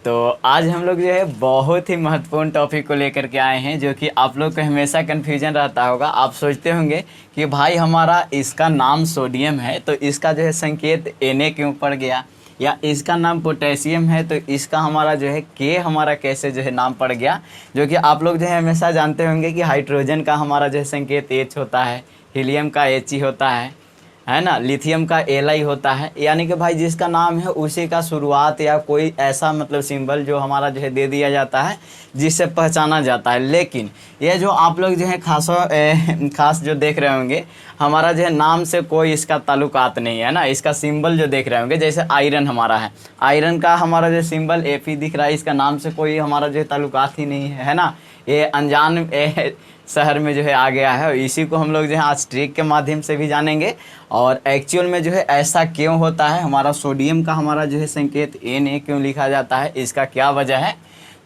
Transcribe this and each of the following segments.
तो आज हम लोग जो है बहुत ही महत्वपूर्ण टॉपिक को लेकर के आए हैं, जो कि आप लोग को हमेशा कन्फ्यूजन रहता होगा। आप सोचते होंगे कि भाई हमारा इसका नाम सोडियम है तो इसका जो है संकेत Na क्यों पड़ गया, या इसका नाम पोटेशियम है तो इसका हमारा जो है के हमारा कैसे जो है नाम पड़ गया। जो कि आप लोग जो है हमेशा जानते होंगे कि हाइड्रोजन का हमारा जो है संकेत H होता है, हीलियम का He होता है ना, लिथियम का Li होता है। यानी कि भाई जिसका नाम है उसी का शुरुआत या कोई ऐसा मतलब सिंबल जो हमारा जो है दे दिया जाता है जिससे पहचाना जाता है। लेकिन ये जो आप लोग जो है खास जो देख रहे होंगे, हमारा जो है नाम से कोई इसका ताल्लुकात नहीं है ना। इसका सिंबल जो देख रहे होंगे, जैसे आयरन हमारा है, आयरन का हमारा जो सिंबल Fe दिख रहा है, इसका नाम से कोई हमारा जो है ताल्लुकात ही नहीं है ना। ये अनजान शहर में जो है आ गया है और इसी को हम लोग जो है आज ट्रिक के माध्यम से भी जानेंगे। और एक्चुअल में जो है ऐसा क्यों होता है, हमारा सोडियम का हमारा जो है संकेत Na क्यों लिखा जाता है, इसका क्या वजह है।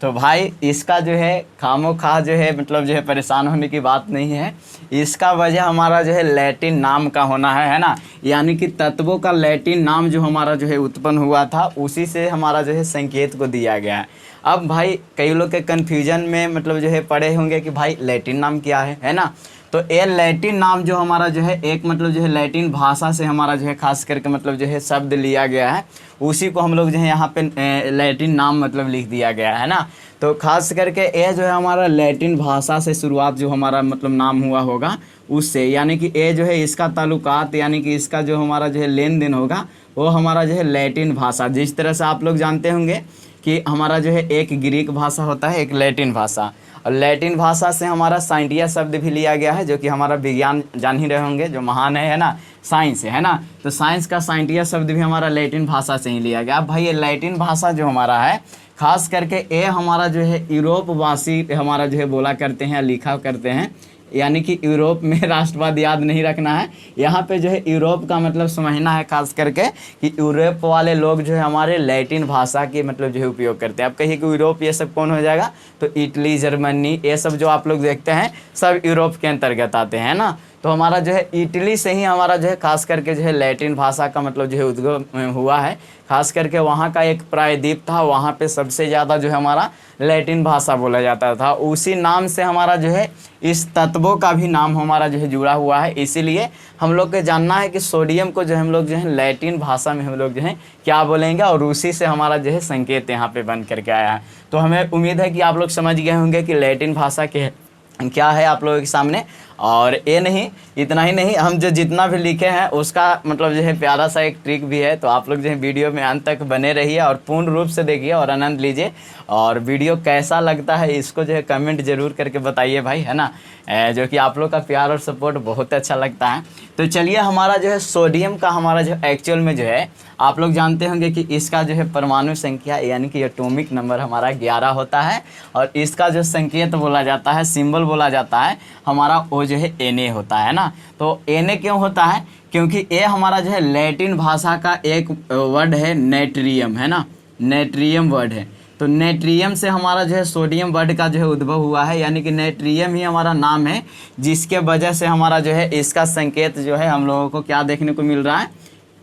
तो भाई इसका जो है खामोखा जो है मतलब जो है परेशान होने की बात नहीं है। इसका वजह हमारा जो है लैटिन नाम का होना है ना। यानी कि तत्वों का लैटिन नाम जो हमारा जो है उत्पन्न हुआ था उसी से हमारा जो है संकेत को दिया गया है। अब भाई कई लोग के कन्फ्यूजन में मतलब जो है पड़े होंगे कि भाई लैटिन नाम क्या है ना। तो ये लैटिन नाम जो हमारा जो है एक मतलब जो है लैटिन भाषा से हमारा जो है खास करके मतलब जो है शब्द लिया गया है, उसी को हम लोग जो है यहाँ पे लैटिन नाम मतलब लिख दिया गया है ना। तो खास करके ये जो है हमारा लैटिन भाषा से शुरुआत जो हमारा मतलब नाम हुआ होगा उससे, यानी कि ये जो है इसका ताल्लुकात यानी कि इसका जो हमारा जो है लेन देन होगा वो हमारा जो है लैटिन भाषा। जिस तरह से आप लोग जानते होंगे कि हमारा जो है एक ग्रीक भाषा होता है, एक लैटिन भाषा, और लैटिन भाषा से हमारा साइंटिया शब्द भी लिया गया है, जो कि हमारा विज्ञान जान ही रहे होंगे जो महान है ना, साइंस है ना। तो साइंस का साइंटिया शब्द भी हमारा लैटिन भाषा से ही लिया गया। अब भाई ये लैटिन भाषा जो हमारा है खास करके ये हमारा जो है यूरोप वासी हमारा जो है बोला करते हैं, लिखा करते हैं। यानी कि यूरोप में राष्ट्रवाद याद नहीं रखना है, यहाँ पे जो है यूरोप का मतलब समझना है खास करके कि यूरोप वाले लोग जो है हमारे लैटिन भाषा के मतलब जो है उपयोग करते हैं। अब कहिए कि यूरोप ये सब कौन हो जाएगा, तो इटली, जर्मनी, ये सब जो आप लोग देखते हैं सब यूरोप के अंतर्गत आते हैं ना। तो हमारा जो है इटली से ही हमारा जो है खास करके जो है लैटिन भाषा का मतलब जो है उद्गम हुआ है। खास करके वहाँ का एक प्रायद्वीप था, वहाँ पे सबसे ज़्यादा जो है हमारा लैटिन भाषा बोला जाता था। उसी नाम से हमारा जो है इस तत्वों का भी नाम हमारा जो है जुड़ा हुआ है। इसीलिए हम लोग को जानना है कि सोडियम को जो हम लोग जो है लैटिन भाषा में हम लोग जो है क्या बोलेंगे, और उसी से हमारा जो है संकेत यहाँ पे बन करके आया है। तो हमें उम्मीद है कि आप लोग समझ गए होंगे कि लैटिन भाषा के क्या है आप लोगों के सामने। और ये नहीं, इतना ही नहीं, हम जो जितना भी लिखे हैं उसका मतलब जो है प्यारा सा एक ट्रिक भी है। तो आप लोग जो है वीडियो में अंत तक बने रहिए और पूर्ण रूप से देखिए और आनंद लीजिए। और वीडियो कैसा लगता है इसको जो है कमेंट जरूर करके बताइए भाई, है ना, जो कि आप लोग का प्यार और सपोर्ट बहुत अच्छा लगता है। तो चलिए हमारा जो है सोडियम का हमारा जो एक्चुअल में जो है आप लोग जानते होंगे कि इसका जो है परमाणु संख्या यानी कि एटॉमिक नंबर हमारा 11 होता है, और इसका जो संकेत बोला जाता है, सिंबल बोला जाता है हमारा, वो जो है Na होता है ना। तो Na क्यों होता है, क्योंकि ये हमारा जो है लैटिन भाषा का एक वर्ड है नेट्रियम, है ना, नेट्रियम वर्ड है। तो नेट्रियम से हमारा जो है सोडियम वर्ड का जो है उद्भव हुआ है, यानी कि नेट्रियम ही हमारा नाम है, जिसके वजह से हमारा जो है इसका संकेत जो है हम लोगों को क्या देखने को मिल रहा है,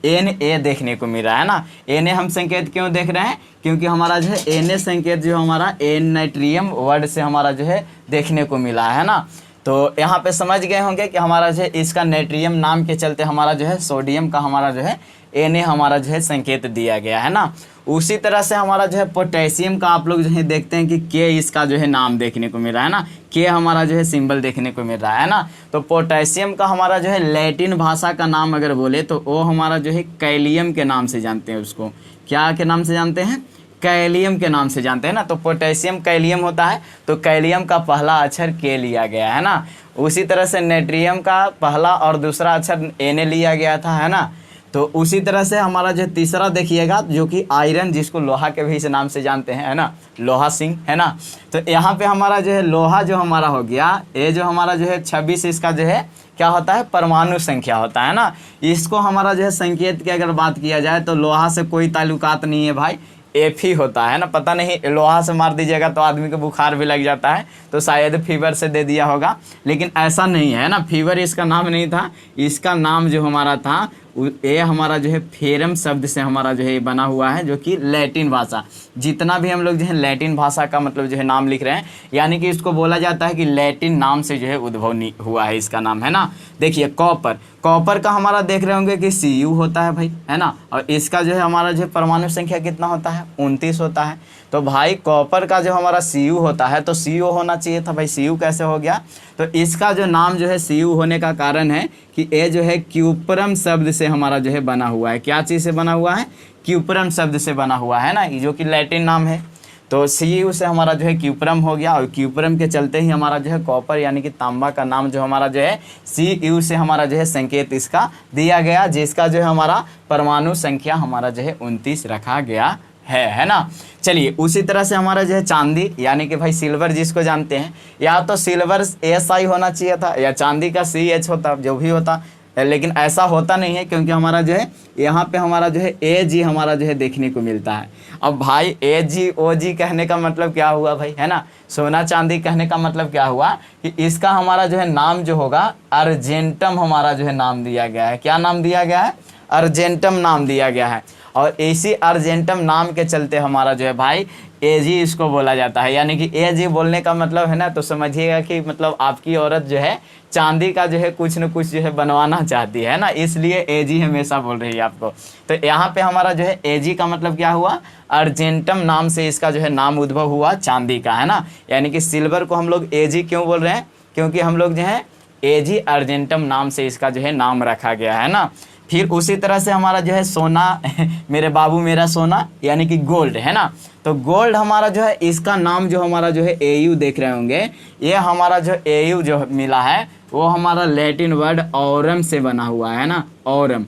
Na देखने को मिल रहा है ना। Na हम संकेत क्यों देख रहे हैं, क्योंकि हमारा जो है Na संकेत जो हमारा नेट्रियम वर्ड से हमारा जो है देखने को मिला है ना। तो यहाँ पे समझ गए होंगे कि हमारा जो है इसका नेट्रियम नाम के चलते हमारा जो है सोडियम का हमारा जो है Na हमारा जो है संकेत दिया गया है ना। उसी तरह से हमारा जो है पोटेशियम का आप लोग जो है देखते हैं कि के इसका जो है नाम देखने को मिल रहा है ना, के हमारा जो है सिंबल देखने को मिल रहा है ना। तो पोटेशियम का हमारा जो है लैटिन भाषा का नाम अगर बोले तो वो हमारा जो है कैलियम के नाम से जानते हैं। उसको क्या के नाम से जानते हैं, कैलियम के नाम से जानते हैं ना। तो पोटेशियम कैलियम होता है, तो कैलियम का पहला अक्षर के लिया गया है ना। उसी तरह से नेट्रियम का पहला और दूसरा अक्षर Na लिया गया था, है ना। तो उसी तरह से हमारा जो तीसरा देखिएगा जो कि आयरन, जिसको लोहा के भी इस नाम से जानते हैं, है ना, लोहा सिंह, है ना। तो यहाँ पे हमारा जो है लोहा जो हमारा हो गया, ये जो हमारा जो है 26 इसका जो है क्या होता है, परमाणु संख्या होता है ना। इसको हमारा जो है संकेत की अगर बात किया जाए तो लोहा से कोई ताल्लुकात नहीं है भाई, F ही होता है ना। पता नहीं, लोहा से मार दीजिएगा तो आदमी को बुखार भी लग जाता है, तो शायद फीवर से दे दिया होगा, लेकिन ऐसा नहीं है ना। फीवर इसका नाम नहीं था, इसका नाम जो हमारा था ये हमारा जो है फेरम शब्द से हमारा जो है बना हुआ है, जो कि लैटिन भाषा, जितना भी हम लोग जो है लैटिन भाषा का मतलब जो है नाम लिख रहे हैं, यानी कि इसको बोला जाता है कि लैटिन नाम से जो है उद्भव हुआ है इसका नाम, है ना। देखिए कॉपर, कॉपर का हमारा देख रहे होंगे कि Cu होता है भाई, है ना, और इसका जो है हमारा जो है परमाणु संख्या कितना होता है, 29 होता है। तो भाई कॉपर का जो हमारा Cu होता है तो CO होना चाहिए था भाई, Cu कैसे हो गया? तो इसका जो नाम जो है Cu होने का कारण है कि ये जो है क्यूपरम शब्द से हमारा जो है बना हुआ है। क्या चीज़ से बना हुआ है? क्यूपरम शब्द से बना हुआ है ना, ये जो कि लैटिन नाम है। तो Cu से हमारा जो है क्यूपरम हो गया, और क्यूपरम के चलते ही हमारा जो है कॉपर यानी कि तांबा का नाम जो हमारा जो है Cu से हमारा जो है संकेत इसका दिया गया, जिसका जो है हमारा परमाणु संख्या हमारा जो है 29 रखा गया है ना। चलिए उसी तरह से हमारा जो है चांदी यानी कि भाई सिल्वर जिसको जानते हैं, या तो सिल्वर Si होना चाहिए था या चांदी का Ch होता, जो भी होता, लेकिन ऐसा होता नहीं है, क्योंकि हमारा जो है यहाँ पे हमारा जो है Ag हमारा जो है देखने को मिलता है। अब भाई AgOg कहने का मतलब क्या हुआ भाई, है ना, सोना चांदी कहने का मतलब क्या हुआ कि इसका हमारा जो है नाम जो होगा अर्जेंटम हमारा जो है नाम दिया गया है। क्या नाम दिया गया है? अर्जेंटम नाम दिया गया है, और इसी अर्जेंटम नाम के चलते हमारा जो है भाई Ag इसको बोला जाता है। यानी कि Ag बोलने का मतलब है ना, तो समझिएगा कि मतलब आपकी औरत जो है चांदी का जो है कुछ न कुछ जो है बनवाना चाहती है ना, इसलिए Ag हमेशा बोल रही है आपको। तो यहाँ पे हमारा जो है Ag का मतलब क्या हुआ? अर्जेंटम नाम से इसका जो है नाम उद्भव हुआ चांदी का, है ना। यानी कि सिल्वर को हम लोग Ag क्यों बोल रहे हैं? क्योंकि हम लोग जो है Ag अर्जेंटम नाम से इसका जो है नाम रखा गया है ना। फिर उसी तरह से हमारा जो है सोना मेरे बाबू मेरा सोना यानी कि गोल्ड, है ना। तो गोल्ड हमारा जो है इसका नाम जो हमारा जो है Au देख रहे होंगे, ये हमारा जो Au जो मिला है वो हमारा लैटिन वर्ड ऑरम से बना हुआ है ना, ऑरम।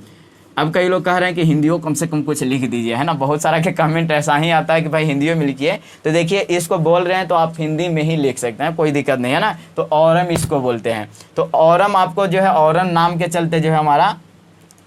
अब कई लोग कह रहे हैं कि हिंदियों कम से कम कुछ लिख दीजिए, है ना, बहुत सारा के कमेंट ऐसा ही आता है कि भाई हिंदियों में लिखिए। तो देखिए इसको बोल रहे हैं तो आप हिंदी में ही लिख सकते हैं, कोई दिक्कत नहीं है ना। तो ऑरम इसको बोलते हैं। तो ऑरम आपको जो है ऑरम नाम के चलते जो है हमारा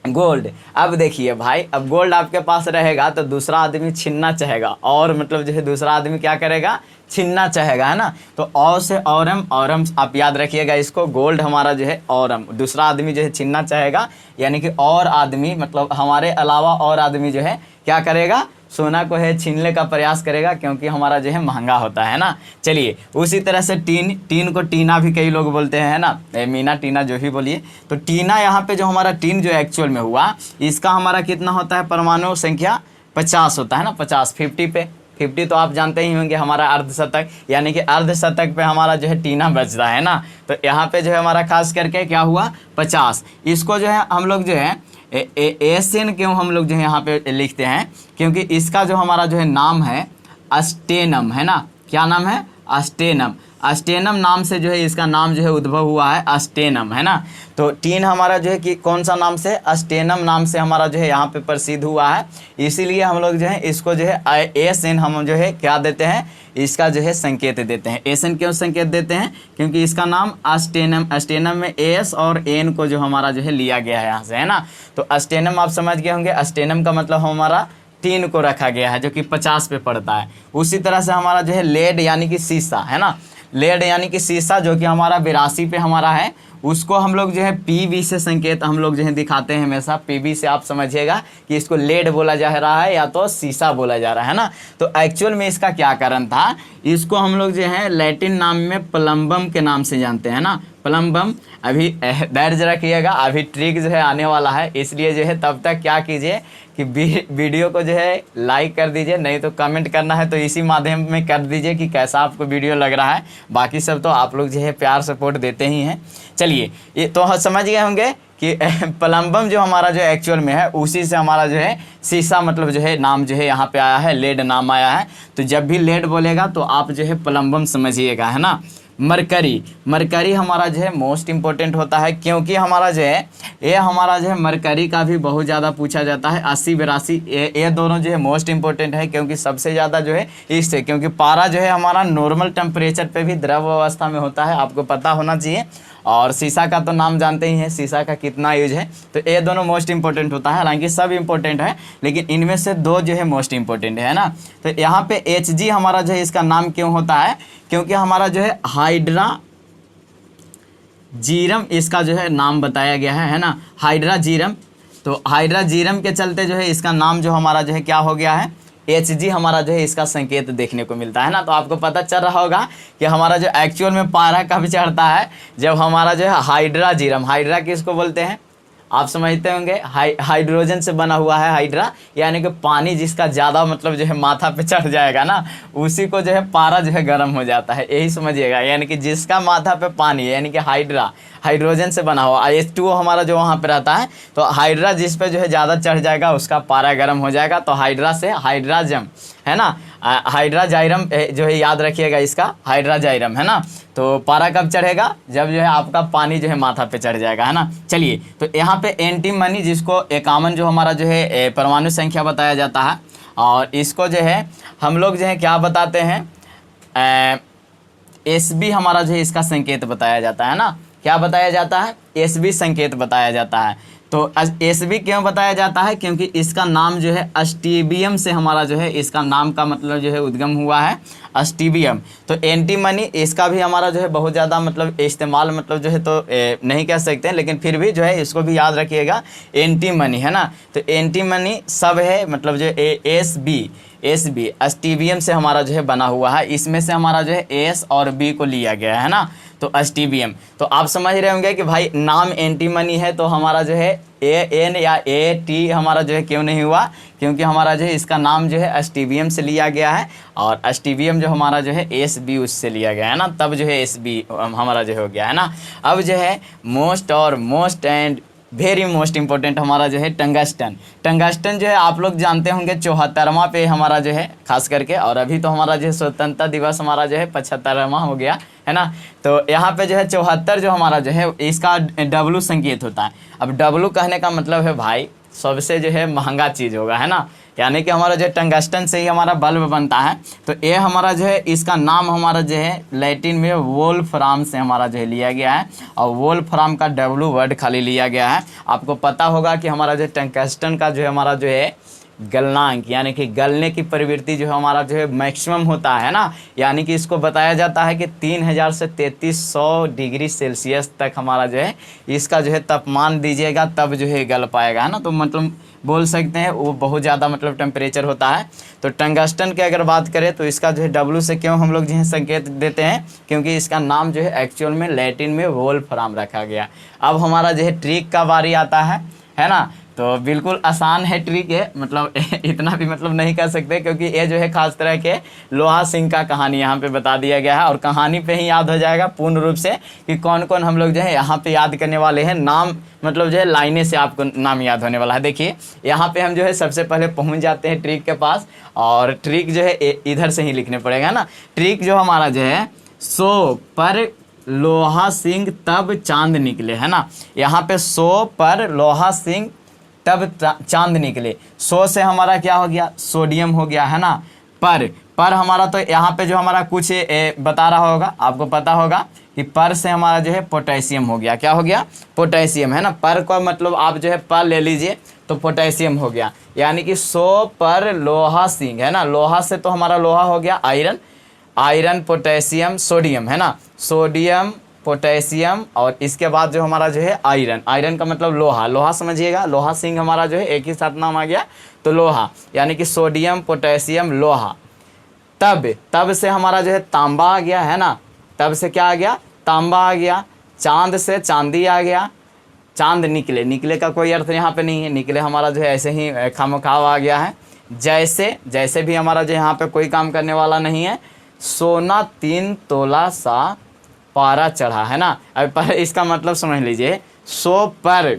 गोल्ड। अब देखिए भाई, अब गोल्ड आपके पास रहेगा तो दूसरा आदमी छीनना चाहेगा, और मतलब जो है दूसरा आदमी क्या करेगा? छीनना चाहेगा, है ना। तो और से औरम, औरम आप याद रखिएगा इसको, गोल्ड हमारा जो है औरम, दूसरा आदमी जो है छीनना चाहेगा, यानी कि और आदमी मतलब हमारे अलावा और आदमी जो है क्या करेगा? सोना को है छीनने का प्रयास करेगा, क्योंकि हमारा जो है महंगा होता है ना। चलिए उसी तरह से टीन, टीन को टीना भी कई लोग बोलते हैं, है ना, मीना टीना जो भी बोलिए। तो टीना यहाँ पे जो हमारा टीन जो एक्चुअल में हुआ, इसका हमारा कितना होता है? परमाणु संख्या 50 होता है ना, 50, 50 पे 50 तो आप जानते ही होंगे हमारा अर्धशतक, यानी कि अर्धशतक पे हमारा जो है टीना बचता है ना। तो यहाँ पे जो है हमारा खास करके क्या हुआ? 50। इसको जो है हम लोग जो है एसन क्यों हम लोग जो है यहाँ पे लिखते हैं? क्योंकि इसका जो हमारा जो है नाम है अस्टेनम, है ना। क्या नाम है? अस्टेनम। अस्टेनम नाम से जो है इसका नाम जो है उद्भव हुआ है, अस्टेनम, है ना। तो टीन हमारा जो है कि कौन सा नाम से? अस्टेनम नाम से हमारा जो है यहाँ पे प्रसिद्ध हुआ है, इसीलिए हम लोग जो है इसको जो है एसन हम जो है क्या देते हैं? इसका जो है संकेत देते हैं। एसन क्यों संकेत देते हैं? क्योंकि इसका नाम अस्टेनम, अस्टेनम में एस और एन को जो हमारा जो है लिया गया है यहाँ से, है ना। तो अस्टेनम आप समझ गए होंगे, अस्टेनम का मतलब हमारा टीन को रखा गया है, जो कि 50 पे पड़ता है। उसी तरह से हमारा जो है लेड यानी कि शीशा, है ना, लेड यानी कि शीशा जो कि हमारा 82 पे हमारा है, उसको हम लोग जो है PB से संकेत हम लोग जो है दिखाते हैं हमेशा। PB से आप समझिएगा कि इसको लेड बोला जा रहा है या तो शीशा बोला जा रहा है ना। तो एक्चुअल में इसका क्या कारण था? इसको हम लोग जो है लैटिन नाम में प्लम्बम के नाम से जानते हैं ना, प्लम्बम। अभी धैर्य रखिएगा, अभी ट्रिक जो है आने वाला है, इसलिए जो है तब तक क्या कीजिए कि वीडियो को जो है लाइक कर दीजिए, नहीं तो कमेंट करना है तो इसी माध्यम में कर दीजिए कि कैसा आपको वीडियो लग रहा है। बाकी सब तो आप लोग जो है प्यार सपोर्ट देते ही हैं। चलिए ये तो समझ गए होंगे कि प्लम्बम जो हमारा जो एक्चुअल में है उसी से हमारा जो है शीशा मतलब जो है नाम जो है यहाँ पे आया है, लेड नाम आया है। तो जब भी लेड बोलेगा तो आप जो है प्लम्बम समझिएगा, है ना। मरकरी, मरकरी हमारा जो है मोस्ट इम्पोर्टेंट होता है, क्योंकि हमारा जो है ये हमारा जो है मरकरी का भी बहुत ज़्यादा पूछा जाता है। 80 82 ये दोनों जो है मोस्ट इम्पोर्टेंट है, क्योंकि सबसे ज़्यादा जो है इससे, क्योंकि पारा जो है हमारा नॉर्मल टेम्परेचर पे भी द्रव अवस्था में होता है, आपको पता होना चाहिए। और शीशा का तो नाम जानते ही हैं, शीशा का कितना यूज है। तो ये दोनों मोस्ट इंपॉर्टेंट होता है, हालांकि सब इंपॉर्टेंट है, लेकिन इनमें से दो जो है मोस्ट इंपॉर्टेंट है ना। तो यहाँ पे Hg हमारा जो है इसका नाम क्यों होता है? क्योंकि हमारा जो है हाइड्रा जीरम इसका जो है नाम बताया गया है ना, हाइड्रा जीरम। तो हाइड्राजीरम के चलते जो है इसका नाम जो हमारा जो है क्या हो गया है, Hg हमारा जो है इसका संकेत देखने को मिलता है ना। तो आपको पता चल रहा होगा कि हमारा जो एक्चुअल में पारा कब चढ़ता है, जब हमारा जो है हाइड्राजीरम, हाइड्रा किसको बोलते हैं आप समझते होंगे, हाइड्रोजन से बना हुआ है हाइड्रा, यानी कि पानी जिसका ज़्यादा मतलब जो है माथा पे चढ़ जाएगा ना, उसी को जो है पारा जो है गर्म हो जाता है, यही समझिएगा। यानी कि जिसका माथा पे पानी है, यानी कि हाइड्रा हाइड्रोजन से बना हुआ, H2O हमारा जो वहाँ पे रहता है, तो हाइड्रा जिस पे जो है ज़्यादा चढ़ जाएगा उसका पारा गर्म हो जाएगा। तो हाइड्रा से हाइड्राजम है ना, हाइड्राजाइरम जो है याद रखिएगा इसका, हाइड्राजाइरम है ना। तो पारा कब चढ़ेगा, जब जो है आपका पानी जो है माथा पे चढ़ जाएगा, है ना। चलिए, तो यहाँ पे एंटीमनी जिसको 51 जो हमारा जो है परमाणु संख्या बताया जाता है, और इसको जो है हम लोग जो है क्या बताते हैं, Sb हमारा जो है इसका संकेत बताया जाता है ना। क्या बताया जाता है, Sb संकेत बताया जाता है। तो Sb क्यों बताया जाता है, क्योंकि इसका नाम जो है अस्टीबियम से हमारा जो है इसका नाम का मतलब जो है उद्गम हुआ है, अस्टीबियम। तो एंटीमनी इसका भी हमारा जो है बहुत ज़्यादा मतलब इस्तेमाल मतलब जो है तो नहीं कह सकते हैं, लेकिन फिर भी जो है इसको भी याद रखिएगा, एंटीमनी है ना। तो एंटीमनी सब है मतलब जो Sb अस्टीबियम से हमारा जो है बना हुआ है, इसमें से हमारा जो है S और B को लिया गया है ना, तो अस्टीबियम। तो आप समझ रहे होंगे कि भाई नाम एंटीमनी है तो हमारा जो है AN या AT हमारा जो है क्यों नहीं हुआ, क्योंकि हमारा जो है इसका नाम जो है अस्टीबियम से लिया गया है, और अस्टीबियम जो हमारा जो है Sb उससे लिया गया है ना, तब जो है Sb हमारा जो हो गया है ना। अब जो है most and very most important हमारा जो है टंगस्टन। टंगस्टन जो है आप लोग जानते होंगे 74वां पे हमारा जो है खास करके, और अभी तो हमारा जो है स्वतंत्रता दिवस हमारा जो है 75वां हो गया है ना। तो यहाँ पे जो है 74 जो हमारा जो है इसका W संकेत होता है। अब W कहने का मतलब है भाई सबसे जो है महंगा चीज़ होगा, है ना, यानी कि हमारा जो टंगस्टन से ही हमारा बल्ब बनता है। तो ये हमारा जो है इसका नाम हमारा जो है लैटिन में वोल्फ्राम से हमारा जो है लिया गया है, और वोल्फ्राम का W वर्ड खाली लिया गया है। आपको पता होगा कि हमारा जो टंगस्टन का जो है हमारा जो है गलनांक, यानी कि गलने की प्रवृत्ति जो है हमारा जो है मैक्सिमम होता है ना, यानी कि इसको बताया जाता है कि 3000 से 3300 डिग्री सेल्सियस तक हमारा जो है इसका जो है तापमान दीजिएगा तब जो है गल पाएगा, है ना। तो मतलब बोल सकते हैं वो बहुत ज़्यादा मतलब टेम्परेचर होता है। तो टंगस्टन की अगर बात करें तो इसका जो है W से क्यों हम लोग जो है संकेत देते हैं, क्योंकि इसका नाम जो है एक्चुअल में लैटिन में वोल्फ्राम रखा गया। अब हमारा जो है ट्रिक का बारी आता है ना। तो बिल्कुल आसान है ट्रिक है, मतलब इतना भी मतलब नहीं कर सकते, क्योंकि ये जो है खास तरह के लोहा सिंह का कहानी यहाँ पे बता दिया गया है, और कहानी पे ही याद हो जाएगा पूर्ण रूप से कि कौन कौन हम लोग जो है यहाँ पे याद करने वाले हैं। नाम मतलब जो है लाइने से आपको नाम याद होने वाला है। देखिए यहाँ पे हम जो है सबसे पहले पहुँच जाते हैं ट्रिक के पास, और ट्रिक जो है इधर से ही लिखने पड़ेगा ना। ट्रिक जो हमारा जो है 100 पर लोहा सिंह तब चांद निकले, है ना। यहाँ पे 100 पर लोहा सिंह तब चांद निकले। 100 से हमारा क्या हो गया, सोडियम हो गया, है ना। पर हमारा तो यहाँ पे जो हमारा कुछ बता रहा होगा, आपको पता होगा कि पर से हमारा जो है पोटेशियम हो गया। क्या हो गया, पोटेशियम, है ना। पर का मतलब आप जो है पर ले लीजिए तो पोटेशियम हो गया, यानी कि 100 पर लोहा सिंह, है ना। लोहा से तो हमारा लोहा हो गया आयरन पोटेशियम सोडियम, है ना। सोडियम पोटेशियम, और इसके बाद जो हमारा जो है आयरन का मतलब लोहा समझिएगा। लोहा सिंह हमारा जो है एक ही साथ नाम आ गया, तो लोहा, यानी कि सोडियम पोटेशियम लोहा। तब से हमारा जो है तांबा आ गया, है ना। तब से क्या आ गया, तांबा आ गया। चांद से चांदी आ गया। चांद निकले का कोई अर्थ यहाँ पे नहीं है, निकले हमारा जो है ऐसे ही खामखाव आ गया है। जैसे भी हमारा जो यहाँ पे कोई काम करने वाला नहीं है। सोना 3 तोला सा पारा चढ़ा, है ना। अब पर इसका मतलब समझ लीजिए, 100 पर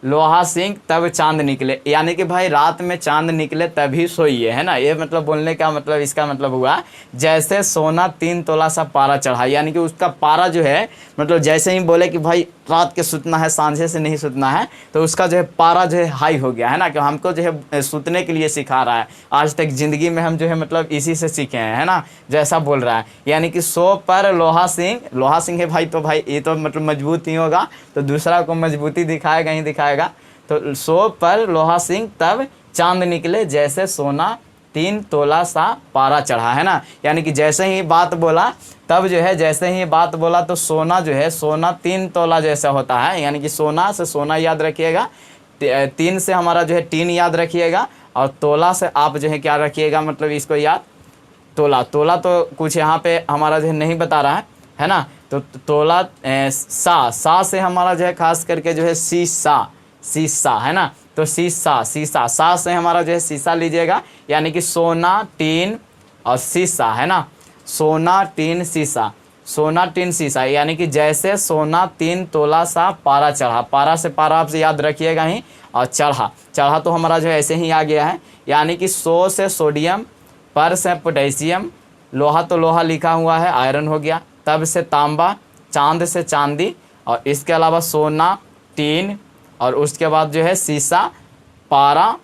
लोहा सिंह तब चांद निकले, यानी कि भाई रात में चांद निकले तभी सोइए, है ना। ये मतलब बोलने का मतलब इसका मतलब हुआ जैसे सोना 3 तोला सा पारा चढ़ा, यानी कि उसका पारा जो है मतलब जैसे ही बोले कि भाई रात के सुतना है, सांझे से नहीं सुतना है, तो उसका जो है पारा जो है हाई हो गया, है ना। कि हमको जो है सुतने के लिए सिखा रहा है। आज तक ज़िंदगी में हम जो है मतलब इसी से सीखे हैं, है ना, जैसा बोल रहा है। यानी कि 100 पर लोहा सिंह है भाई, तो भाई ये तो मतलब मजबूत ही होगा, तो दूसरा को मजबूती दिखाएगा ही दिखाएगा। तो 100 पर लोहा सिंह तब चांद निकले, जैसे सोना 3 तोला सा पारा चढ़ा, है ना। यानी कि जैसे ही बात बोला तब जो है, जैसे ही बात बोला तो सोना जो है, सोना 3 तोला जैसा होता है, यानी कि सोना से सोना याद रखिएगा। तीन से हमारा जो है टीन याद रखिएगा, और तोला से आप जो है क्या रखिएगा, मतलब इसको याद, तोला। तोला तो कुछ यहाँ पे हमारा जो है नहीं बता रहा है ना। तो तोला सा से हमारा जो है खास करके जो है शीशा, शीशा है ना। तो शीशा, शीशा, सा से हमारा जो है शीशा लीजिएगा, यानी कि सोना, टीन और शीशा है ना। सोना, टीन, शीशा, सोना, टीन, शीशा, यानी कि जैसे सोना 3 तोला सा पारा चढ़ा। पारा से पारा आपसे याद रखिएगा ही, और चढ़ा, चढ़ा तो हमारा जो है ऐसे ही आ गया है, यानी कि सो से सोडियम, पर से पोटेशियम, लोहा तो लोहा लिखा हुआ है, आयरन हो गया, तब से तांबा, चांद से चांदी, और इसके अलावा सोना, टीन, और उसके बाद जो है शीशा, पारा,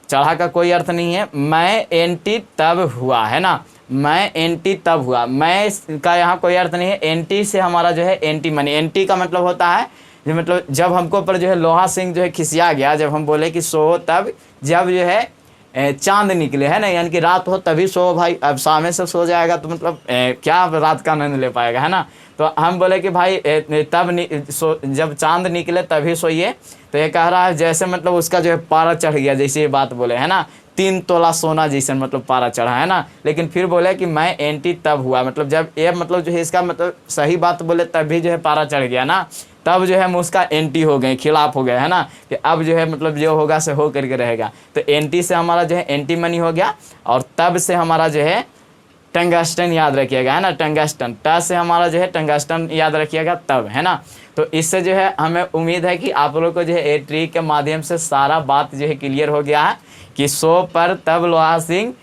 चढ़ा का कोई अर्थ नहीं है। मैं एंटी तब हुआ है ना, मैं एंटी तब हुआ, मैं का यहाँ कोई अर्थ नहीं है। एंटी से हमारा जो है एंटी मनी, एंटी का मतलब होता है जो मतलब जब हमको पर जो है लोहा सिंह जो है खिसिया गया, जब हम बोले कि सो तब, जब जो है चांद निकले है ना, यानी कि रात हो तभी सो भाई। अब सामने से सो जाएगा तो मतलब क्या रात का आनंद ले पाएगा, है ना। तो हम बोले कि भाई जब चांद निकले तभी सोइए। तो ये कह रहा है जैसे मतलब उसका जो है पारा चढ़ गया, जैसे ये बात बोले है ना, 3 तोला सोना जैसे मतलब पारा चढ़ा है ना। लेकिन फिर बोले कि मैं एंटी तब हुआ, मतलब जब ये मतलब जो है इसका मतलब सही बात बोले तभी जो है पारा चढ़ गया ना, तब जो है हम उसका एंटी हो गए, खिलाफ हो गए है ना, कि अब जो है मतलब जो होगा से हो करके रहेगा। तो एंटी से हमारा जो है एंटी मनी हो गया, और तब से हमारा जो है टंगस्टन याद रखिएगा है ना, टंगस्टन। ट से हमारा जो है टंगस्टन याद रखिएगा तब, है ना। तो इससे जो है हमें उम्मीद है कि आप लोग को जो है ट्रिक के माध्यम से सारा बात जो है क्लियर हो गया है कि सो पर तब लोहा सिंह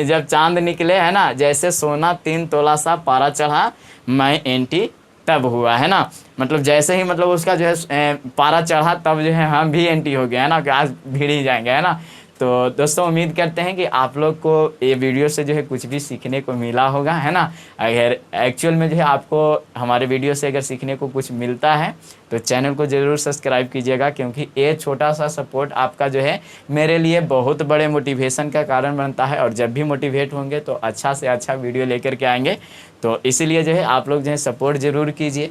जब चांद निकले है ना, जैसे सोना 3 तोला सा पारा चढ़ा, मैं एंटी तब हुआ है ना। मतलब जैसे ही मतलब उसका जो है पारा चढ़ा तब जो है हम भी एंटी हो गए है ना, कि आज भिड़ ही जाएंगे है ना। तो दोस्तों उम्मीद करते हैं कि आप लोग को ये वीडियो से जो है कुछ भी सीखने को मिला होगा, है ना। अगर एक्चुअल में जो है आपको हमारे वीडियो से अगर सीखने को कुछ मिलता है तो चैनल को ज़रूर सब्सक्राइब कीजिएगा, क्योंकि ये छोटा सा सपोर्ट आपका जो है मेरे लिए बहुत बड़े मोटिवेशन का कारण बनता है। और जब भी मोटिवेट होंगे तो अच्छा से अच्छा वीडियो लेकर के आएंगे। तो इसीलिए जो है आप लोग जो है सपोर्ट ज़रूर कीजिए।